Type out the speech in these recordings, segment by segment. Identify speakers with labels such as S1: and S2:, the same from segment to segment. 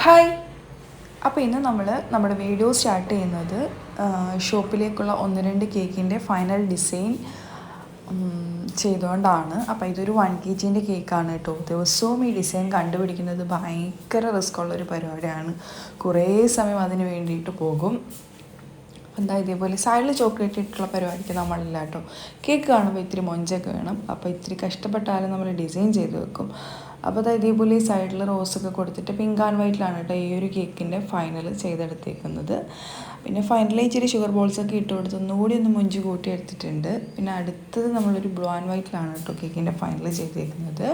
S1: Hi. അപ്പോൾ ഇന്ന് നമ്മുടെ വീഡിയോ സ്റ്റാർട്ട് ചെയ്യുന്നത് ഷോപ്പിലേക്കുള്ള 1-2 കേക്കിൻ്റെ ഫൈനൽ ഡിസൈൻ ചെയ്തുകൊണ്ടാണ്. അപ്പോൾ ഇതൊരു 1 kg കേക്കാണ് കേട്ടോ. ദിവസവും ഈ ഡിസൈൻ കണ്ടുപിടിക്കുന്നത് ഭയങ്കര റിസ്ക്കുള്ളൊരു പരിപാടിയാണ്. കുറേ സമയം അതിന് വേണ്ടിയിട്ട് പോകും. എന്താ ഇതേപോലെ സൈഡിൽ ചോക്ലേറ്റ് ഇട്ടുള്ള പരിപാടിക്ക് നമ്മളില്ല കേട്ടോ. കേക്ക് കാണുമ്പോൾ ഇത്തിരി മൊഞ്ചൊക്കെ വേണം. അപ്പോൾ ഇത്തിരി കഷ്ടപ്പെട്ടാലും നമ്മൾ ഡിസൈൻ ചെയ്ത് വെക്കും. അപ്പോൾ അത് ഇതേപോലെ സൈഡിൽ റോസൊക്കെ കൊടുത്തിട്ട് പിങ്ക് ആൻഡ് വൈറ്റിലാണ് കേട്ടോ ഈ ഒരു കേക്കിൻ്റെ ഫൈനൽ ചെയ്തെടുത്തേക്കുന്നത്. പിന്നെ ഫൈനലി ഇച്ചിരി ഷുഗർ ബോൾസൊക്കെ ഇട്ട് കൊടുത്ത് ഒന്നുകൂടി ഒന്ന് മൊഞ്ച് കൂട്ടി എടുത്തിട്ടുണ്ട്. പിന്നെ അടുത്തത് നമ്മളൊരു ബ്ലൂ ആൻഡ് വൈറ്റിലാണ് കേട്ടോ കേക്കിൻ്റെ ഫൈനൽ ചെയ്തേക്കുന്നത്.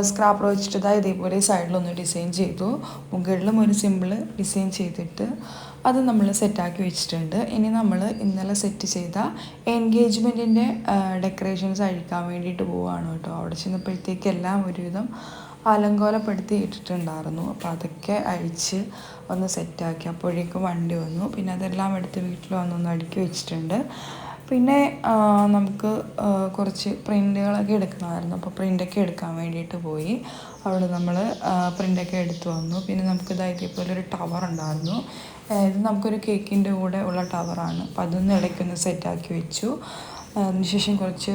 S1: സ്ക്രാപ്പർ വെച്ചിട്ട് ഇതേപോലെ സൈഡിലൊന്ന് ഡിസൈൻ ചെയ്തു. മുകളിലും ഒരു സിമ്പിൾ ഡിസൈൻ ചെയ്തിട്ട് അത് നമ്മൾ സെറ്റാക്കി വെച്ചിട്ടുണ്ട്. ഇനി നമ്മൾ ഇന്നലെ സെറ്റ് ചെയ്ത എൻഗേജ്മെൻറ്റിൻ്റെ ഡെക്കറേഷൻസ് അഴിക്കാൻ വേണ്ടിയിട്ട് പോവുകയാണ് കേട്ടോ. അവിടെ ചെന്നപ്പോഴത്തേക്ക് എല്ലാം ഒരുവിധം അലങ്കോലപ്പെടുത്തി ഇട്ടിട്ടുണ്ടായിരുന്നു. അപ്പോൾ അതൊക്കെ അഴിച്ച് ഒന്ന് സെറ്റാക്കി. അപ്പോഴേക്കും വണ്ടി വന്നു. പിന്നെ അതെല്ലാം എടുത്ത് വീട്ടിൽ വന്നൊന്ന് അടുക്കി വെച്ചിട്ടുണ്ട്. പിന്നെ നമുക്ക് കുറച്ച് പ്രിൻ്റുകളൊക്കെ എടുക്കണമായിരുന്നു. അപ്പോൾ പ്രിൻ്റൊക്കെ എടുക്കാൻ വേണ്ടിയിട്ട് പോയി. അവിടെ നമ്മൾ പ്രിൻ്റൊക്കെ എടുത്ത് വന്നു. പിന്നെ നമുക്ക് ഇതേപോലെ ഒരു ടവർ ഉണ്ടായിരുന്നു. ഇത് നമുക്കൊരു കേക്കിൻ്റെ കൂടെ ഉള്ള ടവറാണ്. അപ്പോൾ അതൊന്ന് ഇടയ്ക്കൊന്ന് സെറ്റാക്കി വെച്ചു. അതിനുശേഷം കുറച്ച്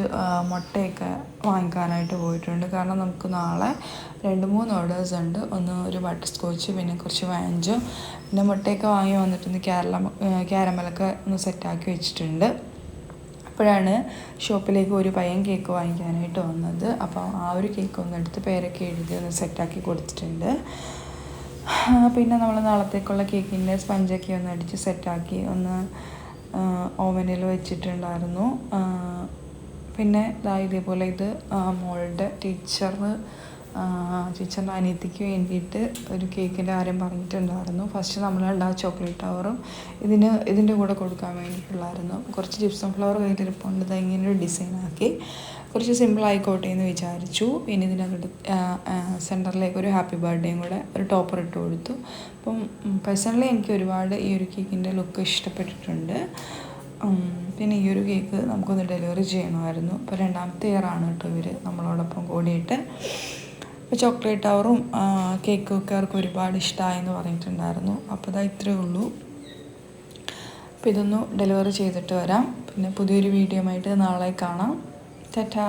S1: മുട്ടയൊക്കെ വാങ്ങിക്കാനായിട്ട് പോയിട്ടുണ്ട്. കാരണം നമുക്ക് നാളെ 2-3 ഓർഡേഴ്സ് ഉണ്ട്. ഒരു ബട്ടർ സ്കോച്ച്, പിന്നെ കുറച്ച് വാഞ്ചും, പിന്നെ മുട്ടയൊക്കെ വാങ്ങി വന്നിട്ടൊന്ന് ക്യാരമലൊക്കെ ഒന്ന് സെറ്റാക്കി വെച്ചിട്ടുണ്ട്. അപ്പോഴാണ് ഷോപ്പിലേക്ക് ഒരു പയ്യൻ കേക്ക് വാങ്ങിക്കാനായിട്ട് വന്നത്. അപ്പോൾ ആ ഒരു കേക്ക് ഒന്ന് എടുത്ത് പേരൊക്കെ എഴുതി ഒന്ന് സെറ്റാക്കി കൊടുത്തിട്ടുണ്ട്. പിന്നെ നമ്മൾ നാളത്തേക്കുള്ള കേക്കിൻ്റെ സ്പഞ്ചൊക്കെ ഒന്ന് അടിച്ച് സെറ്റാക്കി ഒന്ന് ഓവനിൽ വെച്ചിട്ടുണ്ടായിരുന്നു. പിന്നെ ഇതേപോലെ ഇത് മോളുടെ ടീച്ചറിൻ്റെ അനിയത്തിക്ക് വേണ്ടിയിട്ട് ഒരു കേക്കിൻ്റെ കാര്യം പറഞ്ഞിട്ടുണ്ടായിരുന്നു. ഫസ്റ്റ് നമ്മളുണ്ടാ ചോക്ലേറ്റ് ടവറും ഇതിൻ്റെ കൂടെ കൊടുക്കാൻ വേണ്ടിയിട്ടുള്ളായിരുന്നു. കുറച്ച് ജിപ്സം ഫ്ലവർ കയ്യിലിരിപ്പുണ്ട്. ഇങ്ങനൊരു ഡിസൈനാക്കി കുറച്ച് സിമ്പിളായിക്കോട്ടെ എന്ന് വിചാരിച്ചു. പിന്നെ ഇതിനകത്ത് സെൻറ്ററിലേക്ക് ഒരു ഹാപ്പി ബർത്ത്ഡേയും കൂടെ ഒരു ടോപ്പർ ഇട്ട് കൊടുത്തു. അപ്പം പേഴ്സണലി എനിക്ക് ഒരുപാട് ഈ ഒരു കേക്കിൻ്റെ ലുക്ക് ഇഷ്ടപ്പെട്ടിട്ടുണ്ട്. പിന്നെ ഈ ഒരു കേക്ക് നമുക്കൊന്ന് ഡെലിവറി ചെയ്യണമായിരുന്നു. ഇപ്പോൾ 2ാമത്തെ ഇയറാണ് കേട്ടോ ഇവർ നമ്മളോടൊപ്പം കൂടിയിട്ട്. അപ്പോൾ ചോക്ലേറ്റ് ടവറും കേക്കൊക്കെ അവർക്ക് ഒരുപാട് ഇഷ്ടമായെന്ന് പറഞ്ഞിട്ടുണ്ടായിരുന്നു. അപ്പോൾ ഇത്രയേ ഉള്ളൂ. അപ്പോൾ ഇതൊന്ന് ഡെലിവറി ചെയ്തിട്ട് വരാം. പിന്നെ പുതിയൊരു വീഡിയോ ആയിട്ട് നാളെ കാണാം. ടാറ്റാ.